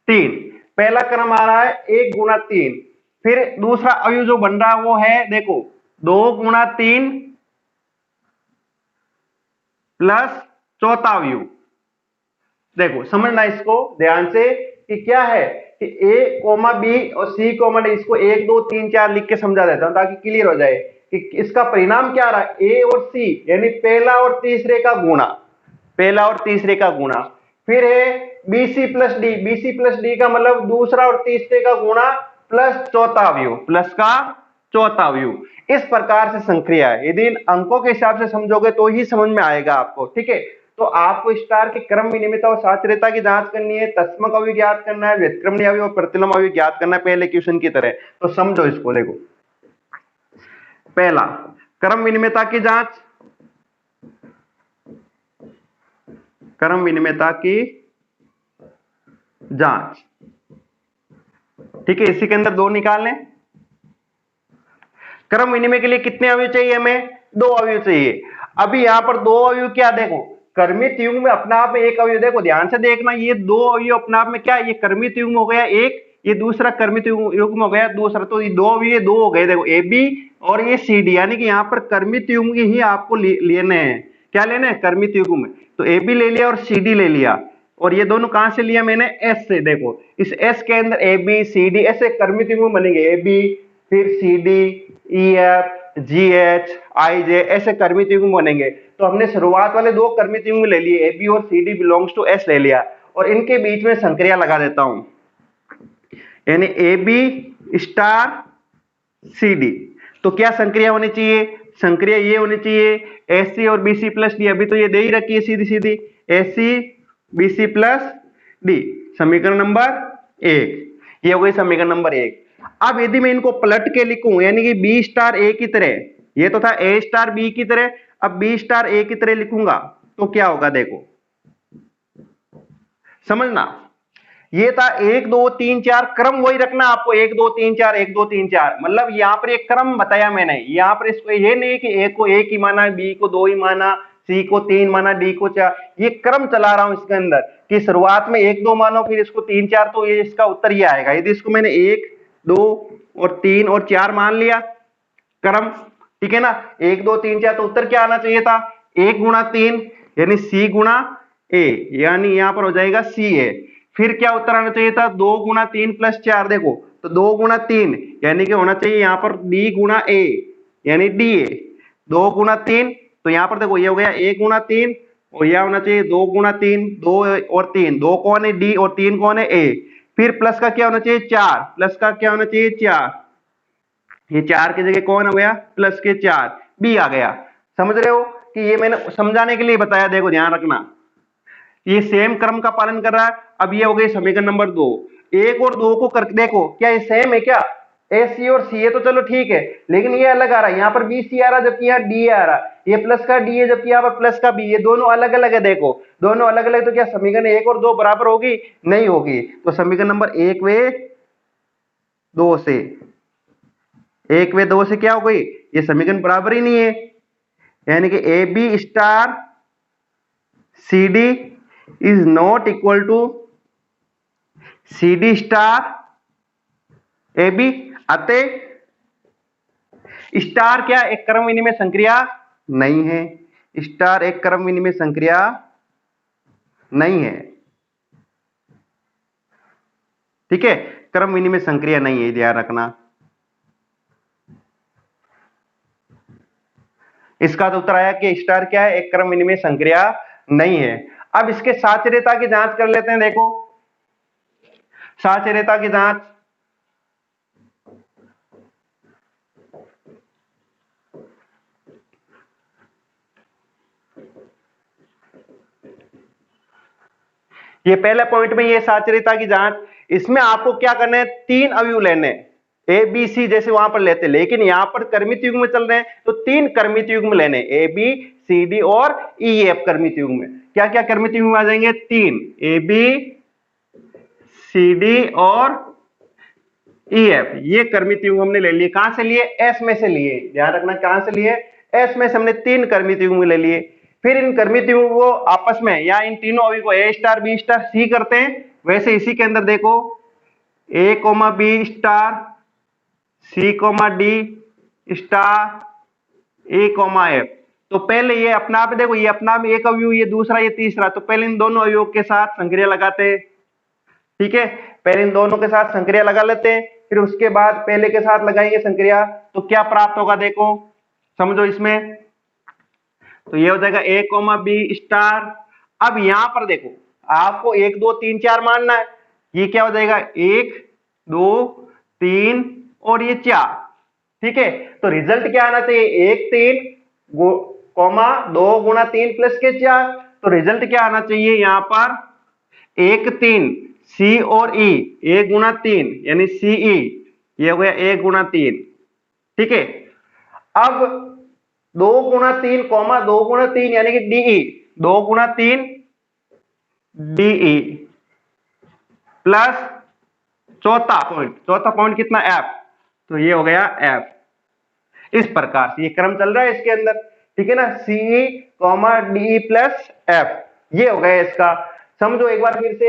3, पहला क्रम आ रहा है 1 गुणा 3। फिर दूसरा अवयव जो बन रहा है वो है, देखो, 2 गुणा 3 प्लस चौथा अवयव। देखो समझना इसको ध्यान से कि क्या है कि a, b और c, d, इसको 1 2 3 4 लिख के समझा देता हूं ताकि क्लियर हो जाए कि इसका परिणाम क्या आ रहा है? a और c, यानी पहला और तीसरे का गुणा, पहला और तीसरे का गुणा। फिर है bc प्लस d का मतलब दूसरा और तीसरे का गुणा प्लस चौथा अवयव, प्लस का चौथा अवयव। इस प्रकार से संक्रिया है। यदि इन अंकों के हिसाब से समझोगे तो ही समझ में आएगा आपको, ठीक है। तो आपको स्टार के क्रम विनिमयता और साचर्यता की जांच करनी है, तस्मक अवयव ज्ञात करना है, व्युत्क्रमणीय अवयव और प्रतिलोम अवयव ज्ञात करना है, पहले क्वेश्चन की तरह। तो समझो इसको, देखो, पहला क्रम विनिमयता की जांच, क्रम विनिमयता की जांच, ठीक है, इसी के अंदर 2 निकाल लें। क्रम विनिमय के लिए कितने अवयव चाहिए? हमें 2 अवयव चाहिए। अभी यहां पर 2 अवयव क्या? देखो, क्रमित युग्म में अपना आप में एक अवयव, देखो ध्यान से देखना, ये 2 अवयव अपना आप में क्या? ये क्रमित युग्म हो गया एक, ये दूसरा क्रमित युग्म हो गया दूसरा, तो ये 2 अवयव 2 हो गए। देखो ab और ये cd, यानी कि यहाँ पर क्रमित युग्म ही आपको लेने हैं। क्या लेने हैं? क्रमित युग्म। तो ab ले लिया और cd ले लिया, और ये दोनों कहां से लिया मैंने? s से। देखो इस s के अंदर ab cd ऐसे क्रमित युग्म बनेंगे, ab फिर cd ef gh ij ऐसे क्रमित युग्म बनेंगे। तो हमने शुरुआत वाले 2 क्रमित युग्म ले लिए, ab और cd बिलोंग्स टू s ले लिया, और इनके बीच में संक्रिया लगा देता हूं, यानी ab स्टार cd। तो क्या संक्रिया होनी चाहिए? संक्रिया ये होनी चाहिए ac और bc प्लस d, अभी तो ये दे ही रखी है सीधी सीधी, ac bc प्लस d, समीकरण नंबर 1। ये हो गई समीकरण नंबर 1। अब यदि मैं इनको पलट के लिखूं, यानी कि b स्टार a की तरह, ये तो था a स्टार b की तरह, अब b स्टार a की तरह लिखूंगा तो क्या होगा? देखो समझना, ये था 1 2 3 4, क्रम वही रखना आपको, 1 2 3 4 1 2 3 4, मतलब यहां पर एक क्रम बताया मैंने। यहां पर इसको ये नहीं कि a को 1 ही माना, b को 2 ही माना, c को 3 माना, d को 4, ये क्रम चला रहा हूं इसके अंदर कि शुरुआत में 1 2 मानो, फिर इसको 3 4, तो ये इसका उत्तर ये आएगा। यदि इसको मैंने 1 2 और 3 और 4 मान लिया क्रम, ठीक है ना, 1 2 3 4, तो उत्तर क्या आना चाहिए था? 1 गुणा 3 यानी c गुणा a, यानी यहां पर हो जाएगा ca। फिर क्या उत्तर आना चाहिए था? 2 गुणा 3 प्लस 4, देखो तो 2 गुणा 3 यानी कि होना चाहिए यहाँ पर d गुणा a यानी DA। 2 गुणा 3 तो यहाँ पर देखो ये हो गया 1 गुणा 3 और यह होना चाहिए 2 गुणा 3, 2 और 3, 2 कौन है D और 3 कौन है A। फिर प्लस का क्या होना चाहिए 4, प्लस का क्या होना चाहिए 4, ये 4 की जगह कौन हो गया प्लस के 4 B आ गया। समझ रहे हो कि ये मैंने समझाने के लिए बताया, देखो ध्यान रखना ये सेम क्रम का पालन कर रहा है। अब ये हो गई समीकरण नंबर 2। 1 और 2 को करके देखो क्या ये सेम है क्या, ए सी और सी है तो चलो ठीक है, लेकिन ये अलग आ रहा है, यहाँ पर बी सी आ रहा है जबकि यहाँ डी आ रहा है, ये प्लस का डी है जबकि यहाँ पर प्लस का बी, ये दोनों अलग अलग है। देखो दोनों अलग अलग तो क्या समीकरण 1 और 2 बराबर होगी, नहीं होगी। तो समीकरण नंबर 1 व 2 से 1 व 2 से क्या हो गई, ये समीकरण बराबर ही नहीं है, यानी कि A B star C D is not equal to C D star A B. अतः स्टार क्या एक क्रम विनिमय संक्रिया नहीं है, स्टार एक क्रम विनिमय संक्रिया नहीं है, ठीक है, क्रम विनिमय संक्रिया नहीं है, ध्यान रखना। इसका तो उत्तर आया कि स्टार क्या है एक क्रम विनिमय संक्रिया नहीं है। अब इसके साचर्यता की जांच कर लेते हैं। देखो साचर्यता की जांच, ये पहले पॉइंट में ये साचर्यता की जांच, इसमें आपको क्या करना है 3 अवयव लेने, ए बी सी जैसे वहां पर लेते, लेकिन यहां पर क्रमित युग्म में चल रहे हैं तो 3 क्रमित युग्म लेने, ए बी सी डी और ई एफ क्रमित युग्म में। क्या क्या क्रमित युग्म आ जाएंगे 3, ए बी सी डी और ई एफ, ये क्रमित युग्म हमने ले लिए। कहां से लिए, एस में से लिए, ध्यान रखना कहां से लिए, एस में से हमने 3 क्रमित युग्म ले लिए। फिर इन क्रमित युग्म को आपस में या इन तीनों अवयव को ए स्टार बी स्टार सी करते हैं। वैसे इसी के अंदर देखो ए comma B star C comma D star ए कोमा एफ। तो पहले ये अपना आप देखो, ये अपना आप एक अवयव, ये दूसरा, ये तीसरा, तो पहले इन दोनों अवयव के साथ संक्रिया लगाते हैं, ठीक है, पहले इन दोनों के साथ संक्रिया लगा लेते हैं, फिर उसके बाद पहले के साथ लगाएंगे संक्रिया, तो क्या प्राप्त होगा देखो समझो इसमें, तो ये हो जाएगा ए कोमा बी स्टार। अब यहां पर देखो आपको 1 2 3 4 मानना है, ये क्या हो जाएगा 1 2 3 और ये 4, ठीक है। तो रिजल्ट क्या आना चाहिए 1 3 कोमा 2 गुणा 3 प्लस के 4, तो रिजल्ट क्या आना चाहिए यहां पर 1 3 सी और ई, 1 गुणा 3 यानी सी ई, ये हो गया 1 गुणा 3, ठीक है। अब 2 गुणा 3 कॉमा 2 गुणा 3 यानी कि डीई, 2 गुणा 3 डीई प्लस चौथा पॉइंट कितना एफ, तो ये हो गया एफ। इस प्रकार से ये क्रम चल रहा है इसके अंदर, ठीक है ना, CE comma DE plus F, ये हो गया इसका। समझो एक बार फिर से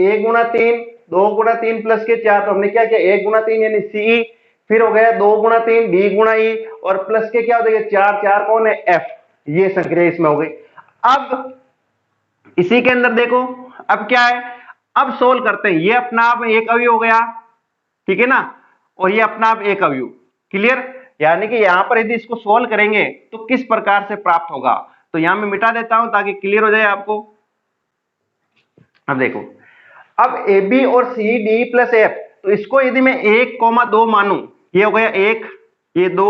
1 गुणा 3 2 गुणा 3 प्लस के 4, तो हमने क्या किया 1 गुणा 3 यानी सीई, फिर हो गया 2 गुणा 3 डी गुणा ई और प्लस के क्या हो जाएगा 4, 4 कौन है एफ, ये संक्रिया इसमें हो गई। अब इसी के अंदर देखो अब क्या है, अब सोल्व करते हैं, ये अपना आप एक अवयव हो गया, ठीक है ना, और ये अपना आप एक अवयव, क्लियर। यानी कि यहां पर यदि इसको सोल्व करेंगे तो किस प्रकार से प्राप्त होगा, तो यहां मैं मिटा देता हूं ताकि क्लियर हो जाए आपको। अब देखो अब ए बी और सी डी प्लस एफ, तो इसको यदि मैं 1 2 मानूं, ये हो गया 1 ये 2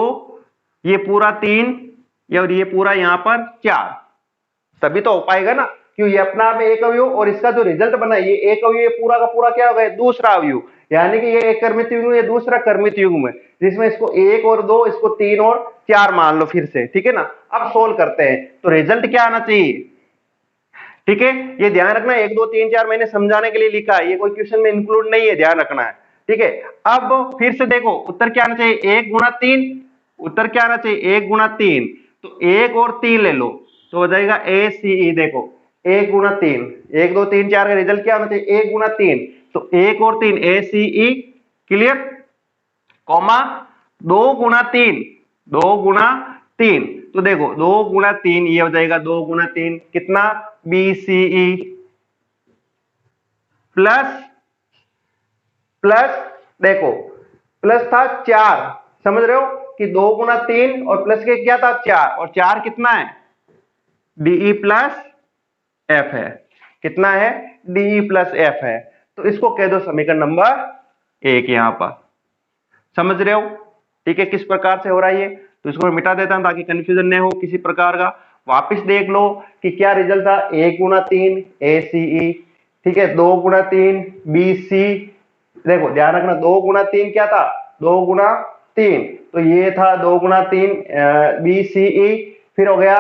ये पूरा 3 और ये पूरा यहां पर 4, तभी तो हो पाएगा ना, क्यों ये अपना आप एक अवयव और इसका जो रिजल्ट बना ये एक अवयव, ये पूरा का पूरा क्या हो गया दूसरा अवयव, यानी कि ये एक कर्मित युग्म ये दूसरा कर्मित युग्म है, जिसमें इसको 1 और 2 इसको 3 और 4 मान लो फिर से, ठीक है ना। अब सोल्व करते हैं तो रिजल्ट क्या आना चाहिए, ठीक है, ये ध्यान रखना 1 2 3 4 मैंने समझाने के लिए लिखा है, ये कोई क्वेश्चन में इंक्लूड नहीं है, ध्यान रखना है, ठीक है। अब फिर से देखो उत्तर क्या आना चाहिए 1 गुणा 3, उत्तर क्या आना चाहिए 1 गुणा 3, तो 1 और 3 ले लो तो हो जाएगा ए सी ई, देखो 1 गुणा 3 1 2 3 4 का रिजल्ट क्या होना चाहिए 1 गुणा 3, तो 1 और 3 ए सी ई, क्लियर, कॉमा 2 गुणा 3 2 गुणा 3, तो देखो 2 गुणा 3 ये हो जाएगा 2 गुणा 3 कितना बी सी ई प्लस देखो प्लस था 4, समझ रहे हो कि 2 गुना 3 और प्लस के क्या था 4, और 4 कितना है डीई प्लस एफ है, कितना है डीई प्लस एफ है। तो इसको कह दो समीकरण नंबर 1 यहां पर, समझ रहे हो। ठीक है, किस प्रकार से हो रहा है ये, तो इसको मैं मिटा देता हूं ताकि कंफ्यूजन नहीं हो किसी प्रकार का। वापस देख लो कि क्या रिजल्ट था, 1 गुना 3 ए सी ई, ठीक है, 2 गुना 3 बी सी। देखो ध्यान रखना 2 गुना 3 क्या था 2 गुना 3, तो ये था 2 गुना 3 बी सी ई, फिर हो गया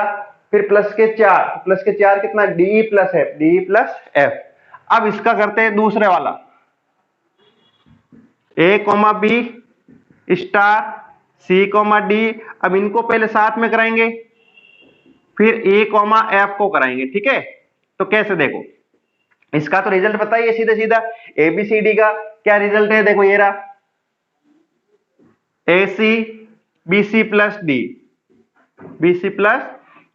फिर प्लस के 4, प्लस के 4 कितना D plus F, D plus F. अब इसका करते हैं दूसरे वाला, ए comma B star C comma D. अब इनको पहले साथ में कराएंगे, फिर ए कोमा एफ को कराएंगे, ठीक है। तो कैसे, देखो इसका तो रिजल्ट पता ही है सीधा सीधा, एबीसीडी का क्या रिजल्ट है, देखो ये रहा A C B C plus D, B C plus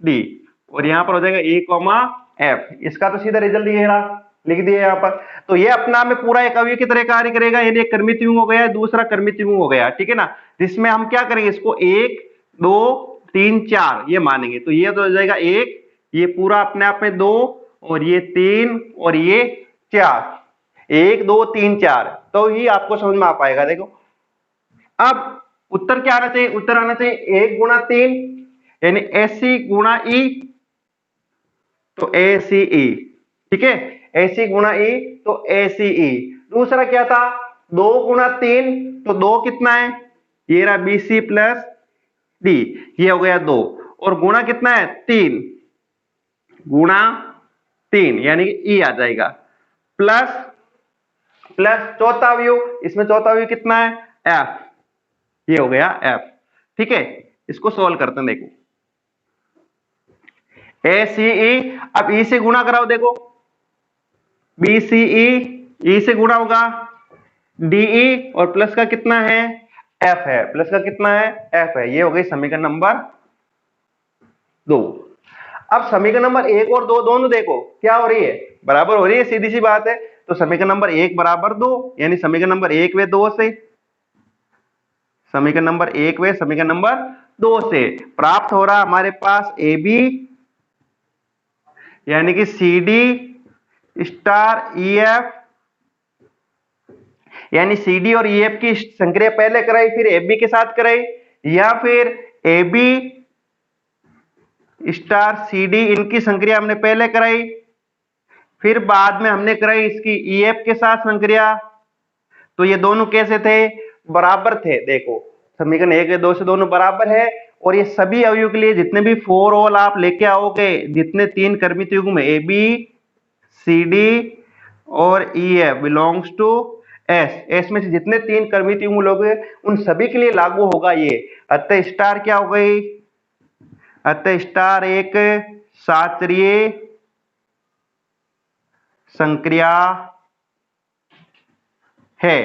D, और यहां पर हो जाएगा ए कोमा एफ। इसका तो सीधा रिजल्ट ये रहा, लिख दिया यहां पर। तो ये अपना में पूरा एक अवयव की तरह कार्य करेगा, यानी एक कर्मित युग्म हो गया, दूसरा कर्मित युग्म हो गया, ठीक है ना। जिसमें हम क्या करेंगे, इसको 1 2 3 4 ये मानेंगे, तो ये तो हो जाएगा 1, ये पूरा अपने आप में 2, और ये 3 और ये 4, 1 2 3 4, तो ही आपको समझ में आ पाएगा। देखो अब उत्तर क्या आना चाहिए, उत्तर आना चाहिए 1 गुना 3 यानी एसी गुणा ई, तो ए सी ई, ठीक है, एसी गुणा ई तो ए सी ई। दूसरा क्या था 2 गुना 3, तो 2 कितना है, ये रहा बी सी प्लस डी, ये हो गया 2, और गुणा कितना है 3, गुणा 3 यानी कि ई आ जाएगा, प्लस प्लस चौथा अवयव, इसमें चौथा अवयव कितना है एफ, ये हो गया एफ, ठीक है। इसको सोल्व करते हैं, देखो ए सी ई, अब ई से गुणा कराओ, देखो बी सी ई से गुणा होगा डीई, और प्लस का कितना है एफ है, प्लस का कितना है एफ है, ये हो गई समीकरण नंबर 2। अब समीकरण नंबर 1 और 2 दोनों देखो क्या हो रही है, बराबर हो रही है, सीधी सी बात है। तो समीकरण नंबर 1 बराबर 2, यानी समीकरण नंबर 1 व 2 से, समीकरण नंबर 1 व समीकरण नंबर 2 से प्राप्त हो रहा हमारे पास ए बी यानी कि C D star E F, यानी सी डी और ई एफ की संक्रिया पहले कराई फिर ए बी के साथ कराई, या फिर A B star C D इनकी संक्रिया हमने पहले कराई, फिर बाद में हमने कराई इसकी ई एफ के साथ संक्रिया। तो ये दोनों कैसे थे, बराबर थे। देखो समीकरण 1 2 से दोनों बराबर है, और ये सभी अवयव के लिए जितने भी 4 ऑल आप लेके आओगे, जितने 3 कर्मित युग्म ए बी सी डी और E F belongs to S, S में से जितने 3 कर्मित युग्म लोगे उन सभी के लिए लागू होगा ये। अतः स्टार क्या हो गई, अतः स्टार एक सात्रीय संक्रिया है।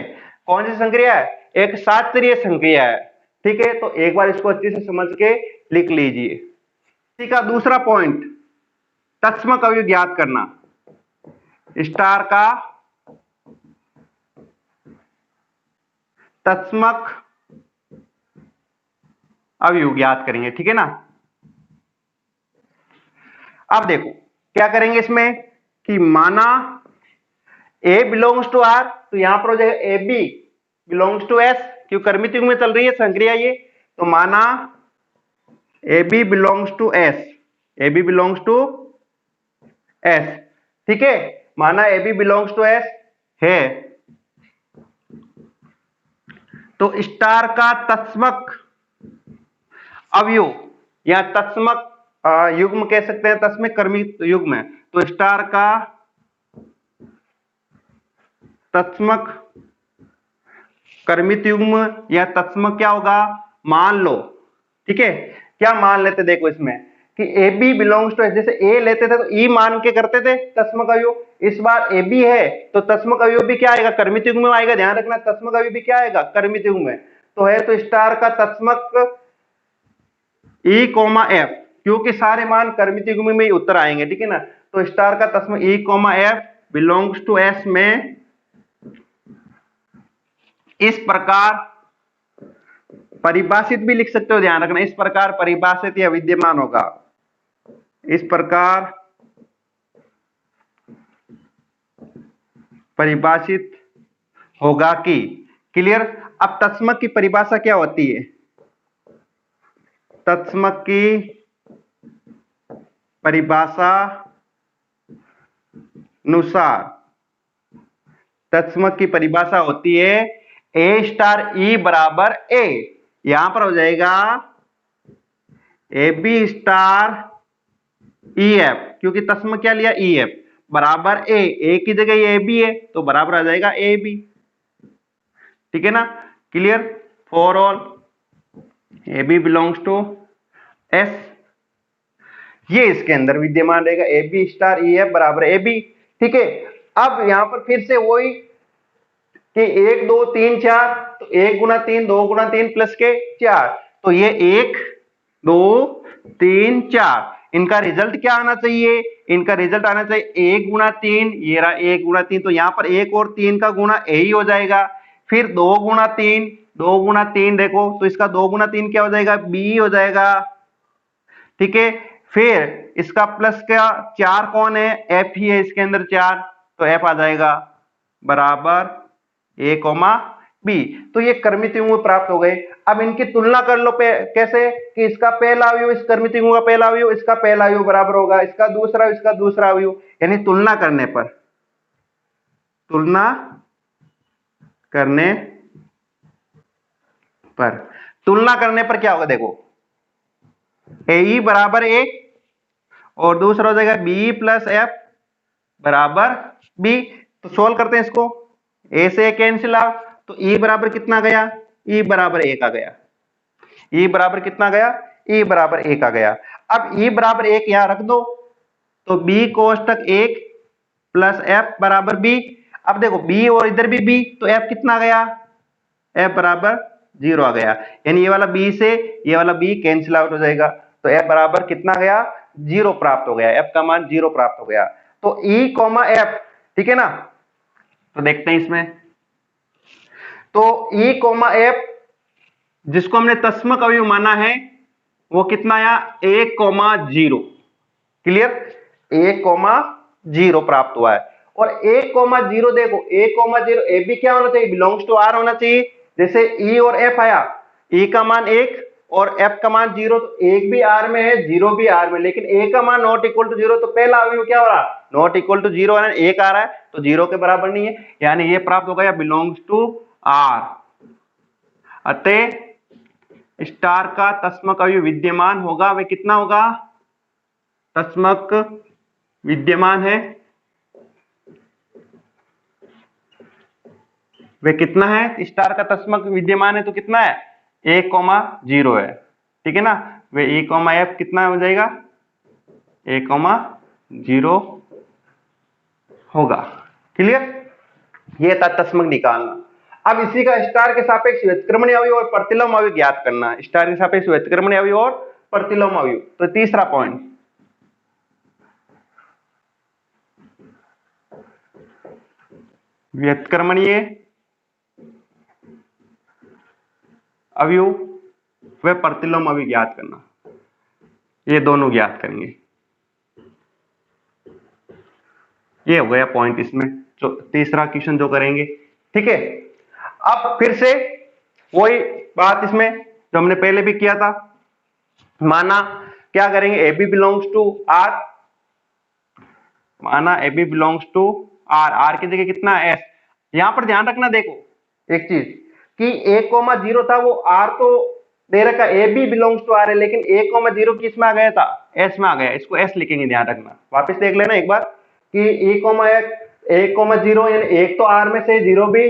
कौन सी संक्रिया है, एक सात्रीय संक्रिया है, ठीक है। तो एक बार इसको अच्छे से समझ के लिख लीजिए। इसी का दूसरा पॉइंट, तत्समक अवयव ज्ञात करना, स्टार का तत्समक अवयव ज्ञात करेंगे, ठीक है ना। अब देखो क्या करेंगे इसमें कि माना ए बिलोंग्स टू आर, तो यहां पर हो जाएगा A B belongs to S, क्यों कर्मित युग्म में चल रही है संक्रिया ये। तो माना A B belongs to S, A B belongs to S, ठीक है, माना A B belongs to S है, तो स्टार का तत्समक अवयव या तत्समक युग्म कह सकते हैं, तत्समक कर्मित युग्म है, तो स्टार का तत्समक कर्मित युग्म या तत्समक क्या होगा, मान लो, ठीक है, क्या मान लेते, देखो इसमें कि ए बी बिलोंग्स टू, जैसे ए लेते थे तो ई मान के करते थे तत्समक अवयव, इस बार ए बी है तो तत्समक अवयव भी क्या आएगा, कर्मित युग्म में आएगा, ध्यान रखना तत्समक अवयव भी क्या आएगा, कर्मित युग्म में। तो है तो स्टार का तत्समक ई कोमा एफ, क्योंकि सारे मान कर्मित युग्म में ही उत्तर आएंगे, ठीक है ना। तो स्टार का तत्समक E comma F belongs to S में इस प्रकार परिभाषित भी लिख सकते हो, ध्यान रखना, इस प्रकार परिभाषित या विद्यमान होगा, इस प्रकार परिभाषित होगा कि, क्लियर। अब तत्समक की परिभाषा क्या होती है? तत्समक की परिभाषा अनुसार तत्समक की परिभाषा होती है ए स्टार ई बराबर ए, यहां पर हो जाएगा A B star E F, क्योंकि तत्समक क्या लिया? ई एफ बराबर ए की जगह ए बी है तो बराबर आ जाएगा ए बी, ठीक है ना, clear. For all A B belongs to S, ये इसके अंदर विद्यमान रहेगा, A B star E F बराबर ए बी, ठीक है। अब यहां पर फिर से वही कि 1 2 3 4, तो 1 गुना 3 2 गुना 3 प्लस के 4, तो ये 1 2 3 4, इनका रिजल्ट क्या आना चाहिए? इनका रिजल्ट आना चाहिए 1 गुना 3, ये रहा 1 गुना 3, तो यहां पर 1 और 3 का गुना ए ही हो जाएगा। फिर 2 गुना 3, 2 गुना 3 देखो तो इसका 2 गुना 3 क्या हो जाएगा? बी हो जाएगा, ठीक है। फिर इसका प्लस का 4 कौन है? एफ ही है इसके अंदर 4, तो एफ आ जाएगा बराबर ए कोमा बी। तो ये क्रमित अंग प्राप्त हो गए। अब इनकी तुलना कर लो कैसे कि इसका पहला अवयव इस क्रमित अंग का पहला अवयव इसका पहला अवयव बराबर होगा, इसका दूसरा अवयव, यानी तुलना करने पर क्या होगा? देखो ए ई बराबर ए और दूसरा हो जाएगा बी प्लस एफ बराबर बी। तो सोल्व करते हैं इसको, ए से कैंसिल आउट, तो ई बराबर कितना गया? ई बराबर 1 आ गया। ई बराबर कितना गया? ई बराबर 1 आ गया। अब ई बराबर 1 यहां रख दो, तो बी कोष्टक 1 प्लस एफ बराबर बी। अब देखो बी और इधर भी बी, तो एफ कितना गया? एफ बराबर 0 आ गया, यानी ये वाला बी से ये वाला बी कैंसिल आउट हो जाएगा, तो एफ बराबर कितना गया? 0 प्राप्त हो गया, एफ का मान 0 प्राप्त हो गया। तो ई कॉमा एफ, ठीक है ना, तो देखते हैं इसमें, तो ई कॉमा एफ जिसको हमने तस्मक अवयव माना है वो कितना आया? 1,0, क्लियर, 1,0 प्राप्त हुआ है। और 1,0 देखो 1,0 ए बी क्या होना चाहिए? बिलोंग्स टू आर होना चाहिए। जैसे ई और एफ आया, ई का मान 1 और एफ का मान 0, तो 1 भी आर में है 0 भी आर में, लेकिन ए का मान नॉट इक्वल टू 0, तो पहला अवयव क्या हो रहा? नॉट इक्वल टू 0 है, 1 आ रहा है तो 0 के बराबर नहीं है, यानी ये प्राप्त हो गया बिलोंग्स टू आर। अतः स्टार का तस्मक अवयव विद्यमान होगा, वे कितना होगा? तस्मक विद्यमान है, वे कितना है? स्टार का तस्मक विद्यमान है तो कितना है? 1,0 है, ठीक है ना, वे ई कॉमा एफ कितना हो जाएगा? 1,0 होगा, क्लियर। ये था तस्मक निकालना। अब इसी का स्टार के सापेक्ष व्युत्क्रमणीय अवयव और प्रतिलोम अवयव ज्ञात करना। स्टार के सापेक्ष व्युत्क्रमणीय अवयव और प्रतिलोम अवयव, तो तीसरा पॉइंट, व्युत्क्रमणीय अवयव व प्रतिलोम अवयव ज्ञात करना, ये दोनों ज्ञात करेंगे। ये हो गया पॉइंट इसमें, जो तीसरा क्वेश्चन जो करेंगे, ठीक है। अब फिर से वही बात इसमें जो हमने पहले भी किया था, माना क्या करेंगे? A B belongs to R, माना A B belongs to R, R की जगह कितना? एस। यहां पर ध्यान रखना, देखो एक चीज कि 1,0 था, वो आर तो दे रखा A B belongs to R है, लेकिन 1,0 किस में आ गया था? एस में आ गया, इसको एस लिखेंगे, ध्यान रखना। वापस देख लेना एक बार कि 1,0 यानी एक तो आर में से, 0 भी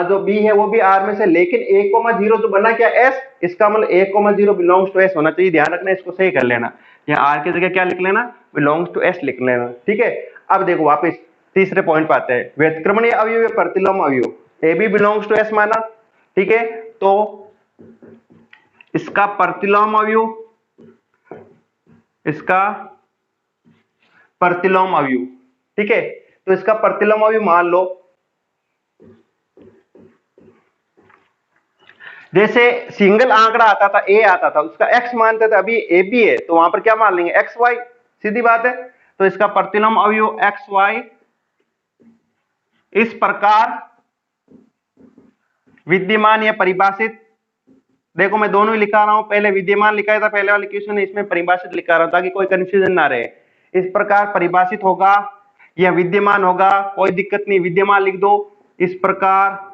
जो बी है वो भी आर में से, लेकिन 1,0 जो बना क्या? एस, इसका मतलब 1,0 बिलोंग्स टू एस होना चाहिए, ध्यान रखना, इसको सही कर लेना। यहाँ आर की जगह क्या लिख लेना? बिलोंग्स टू एस लिख लेना, ठीक है। अब देखो वापस तीसरे पॉइंट पे आते हैं, व्युत्क्रमणीय अवयव या प्रतिलोम अवयव। A B belongs to S माना, ठीक है, तो इसका प्रतिलोम अवयव, इसका प्रतिलोम अवयव, ठीक है, तो इसका प्रतिलोम अवयव मान लो जैसे सिंगल आंकड़ा आता था ए आता था, उसका एक्स मानते थे, अभी ए बी है तो वहां पर क्या मान लेंगे एक्स वाई, सीधी बात है। तो इसका प्रतिलोम अवयव एक्स वाई इस प्रकार विद्यमान या परिभाषित, देखो मैं दोनों ही लिखा रहा हूं, पहले विद्यमान लिखा था पहले वाले क्वेश्चन में, इसमें परिभाषित लिखा रहा हूं ताकि कोई कंफ्यूजन ना रहे। इस प्रकार परिभाषित होगा या विद्यमान होगा, कोई दिक्कत नहीं, विद्यमान लिख दो। इस प्रकार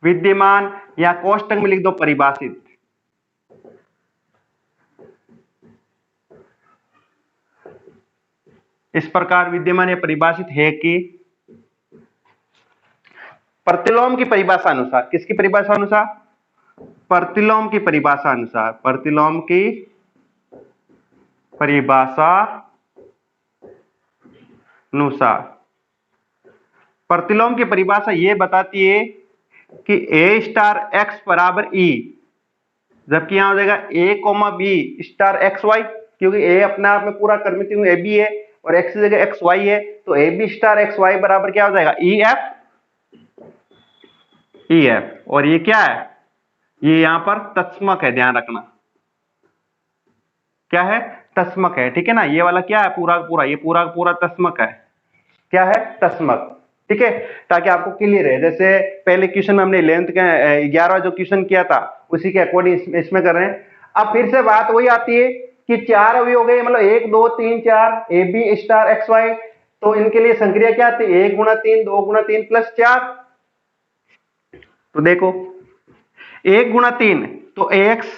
विद्यमान या कोष्टक में लिख दो परिभाषित। इस प्रकार विद्यमान या परिभाषित है कि प्रतिलोम की परिभाषा अनुसार, किसकी परिभाषा अनुसार, प्रतिलोम की परिभाषा अनुसार, प्रतिलोम की परिभाषा अनुसार। प्रतिलोम की परिभाषा यह बताती है कि ए स्टार एक्स बराबर ई, जबकि यहां हो जाएगा A comma B star X Y, क्योंकि ए अपने आप में पूरा कर्मित ए बी है और एक्स की जगह एक्स वाई है, तो A B star X Y बराबर क्या हो जाएगा ई एफ, ई एफ। और ये क्या है, ये यहां पर तत्समक है, ध्यान रखना क्या है, तस्मक है, ठीक है ना। ये वाला क्या है पूरा पूरा, ये पूरा पूरा तस्मक है, क्या है तस्मक, ठीक है, ताकि आपको क्लियर है। जैसे पहले क्वेश्चन में हमने 11th का 11वां जो क्वेश्चन किया था उसी के अकॉर्डिंग इसमें कर रहे हैं। अब फिर से बात वही आती है कि चार अवयव हो गए, मतलब 1 2 3 4 A B star X Y, तो इनके लिए संक्रिया क्या आती है 1 गुणा 3 2 गुणा 3 प्लस 4। तो देखो 1 गुणा 3 तो एक्स,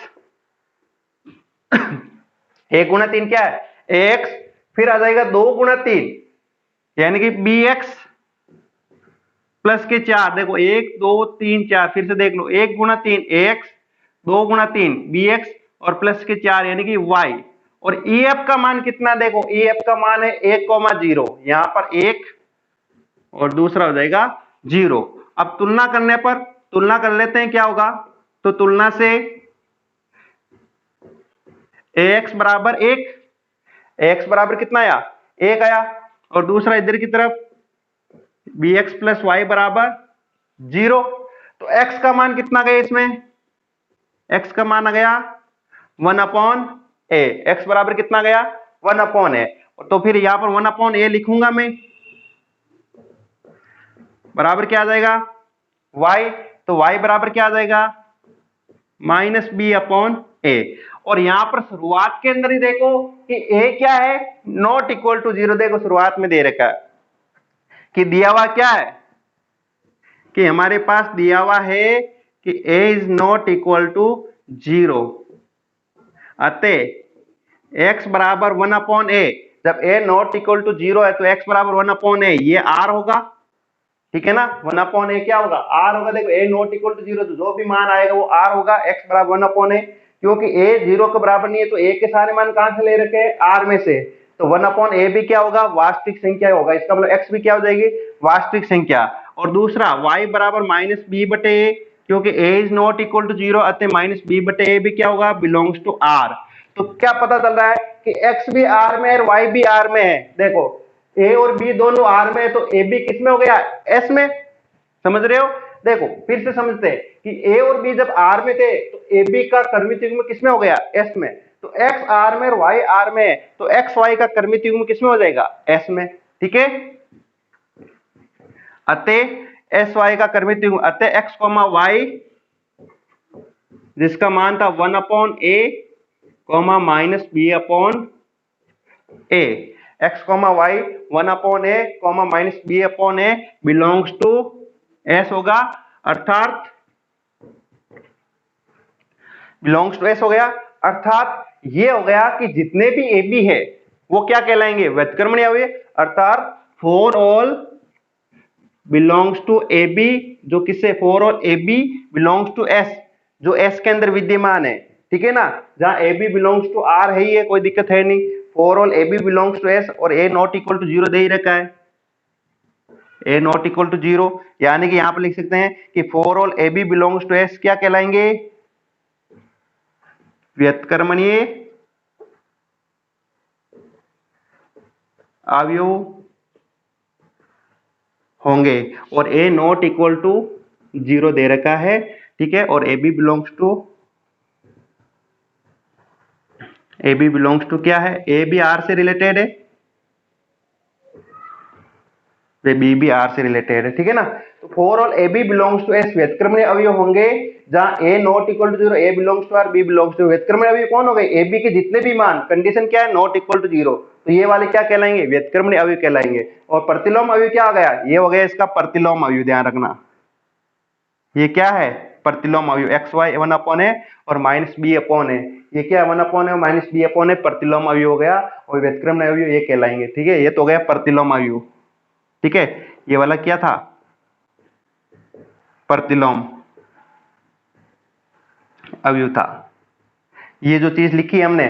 1 गुणा 3 क्या है एक्स, फिर आ जाएगा 2 गुणा 3 यानी कि बी एक्स प्लस के 4, देखो 1 2 3 4, फिर से देख लो 1 गुणा 3 एक्स, 2 गुणा 3 बी एक्स और प्लस के 4 यानी कि वाई। और ई एफ का मान कितना, देखो ई एफ का मान है 1,0, यहां पर 1 और दूसरा हो जाएगा 0। अब तुलना करने पर, तुलना कर लेते हैं क्या होगा, तो तुलना से एक्स बराबर 1, एक्स बराबर कितना आया 1 आया, और दूसरा इधर की तरफ बी एक्स प्लस वाई बराबर 0। तो एक्स का मान कितना गया इसमें, एक्स का मान आ गया 1/a, एक्स बराबर कितना गया 1/a। तो फिर यहां पर 1/a लिखूंगा मैं, बराबर क्या आ जाएगा y, तो y बराबर क्या आ जाएगा -b/a। और यहां पर शुरुआत के अंदर ही देखो कि a क्या है नॉट इक्वल टू 0, देखो शुरुआत में दे रखा है कि दिया हुआ क्या है, कि हमारे पास दिया हुआ है कि a is not equal to 0, अतः x बराबर 1/a, जब a नॉट इक्वल टू 0 है तो x बराबर 1/a, ये r होगा, ठीक है ना। 1/a क्या होगा r होगा, देखो a नॉट इक्वल टू 0 तो जो भी मान आएगा वो r होगा, x बराबर 1/a, क्योंकि a 0 के बराबर नहीं है तो a के सारे मान कहां से ले रखे हैं r में से, तो 1/a भी क्या होगा वास्तविक संख्या होगा, इसका मतलब x भी क्या हो जाएगी वास्तविक संख्या। और दूसरा y बराबर -b/a, क्योंकि a is not equal to 0, अतः -b/a भी क्या होगा बिलोंग्स टू r। तो क्या पता चल रहा है कि x भी r में है और y भी r में है, देखो a और b दोनों r में है तो a b किस में हो गया s में, समझ रहे हो। देखो फिर से समझते हैं कि a और b जब r में थे तो a b का कर्मित युग्म किस में हो गया s में, तो x r में और y r में है तो x y का कर्मित युग्म किस में हो जाएगा s में, ठीक है। अतः एस वाई का कर्मित युग्म, अतः x, y जिसका मान था 1/a, -b/a, x, y 1/a, -b/a belongs to s होगा, अर्थात बिलोंग्स टू s हो गया, अर्थात ये हो गया कि जितने भी ए बी है वो क्या कहलाएंगे व्युत्क्रमणीय अवयव, अर्थात for all belongs to A B, जो किससे for all A B belongs to S, जो एस के अंदर विद्यमान है, ठीक है ना। जहां A B belongs to R है ही है, कोई दिक्कत है नहीं, for all A B belongs to S और ए नॉट इक्वल टू 0 दे ही रखा है, ए नॉट इक्वल टू 0, यानी कि यहां पर लिख सकते हैं कि for all A B belongs to S क्या कहलाएंगे व्युत्क्रमणीय अवयव होंगे। और ए नॉट इक्वल टू 0 दे रखा है, ठीक है, और AB बिलोंग्स टू क्या है, A भी R से रिलेटेड है, बी भी आर से रिलेटेड है, ठीक है ना। तो for all A B belongs to S व्युत्क्रमणीय अवयव होंगे जहां A not equal to zero, A belongs to R, B belongs to, व्युत्क्रमणीय अवयव कौन हो गए, ए बी के जितने भी मान, कंडीशन क्या है, नॉट इक्वल टू जीरो, तो ये वाले क्या कहलाएंगे, व्युत्क्रमणीय अवयव कहलाएंगे। और प्रतिलोम अवयव क्या आ गया, ये हो गया इसका प्रतिलोम अवयव, ध्यान रखना ये क्या है, प्रतिलोम अवयव, एक्स वाई वन अपॉन ए और माइनस बी अपॉन ए, ये क्या वन अपॉन है माइनस बी अपॉन ए, प्रतिलोम अवयव हो गया, और व्युत्क्रमणीय अवयव ये कहलाएंगे, ठीक है, ये तो हो गया प्रतिलोम अवयव, ठीक है। ये वाला क्या था, प्रतिलोम अवयव था। ये जो चीज लिखी हमने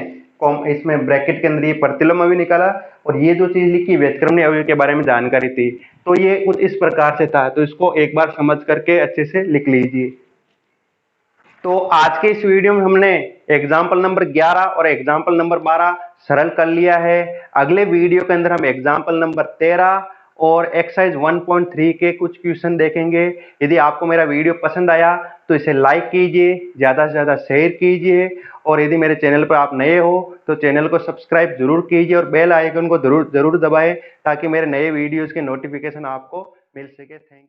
इसमें ब्रैकेट के अंदर ये प्रतिलोम अवयव निकाला, और ये जो चीज लिखी व्युत्क्रमणीय अवयव के बारे में जानकारी थी, तो ये कुछ इस प्रकार से था, तो इसको एक बार समझ करके अच्छे से लिख लीजिए। तो आज के इस वीडियो में हमने एग्जाम्पल नंबर 11 और एग्जाम्पल नंबर 12 सरल कर लिया है। अगले वीडियो के अंदर हम एग्जाम्पल नंबर 13 और एक्सरसाइज 1.3 के कुछ क्वेश्चन देखेंगे। यदि आपको मेरा वीडियो पसंद आया तो इसे लाइक कीजिए, ज़्यादा से ज़्यादा शेयर कीजिए, और यदि मेरे चैनल पर आप नए हो तो चैनल को सब्सक्राइब जरूर कीजिए और बेल आइकन को जरूर दबाएं ताकि मेरे नए वीडियोज़ के नोटिफिकेशन आपको मिल सके। Thank you.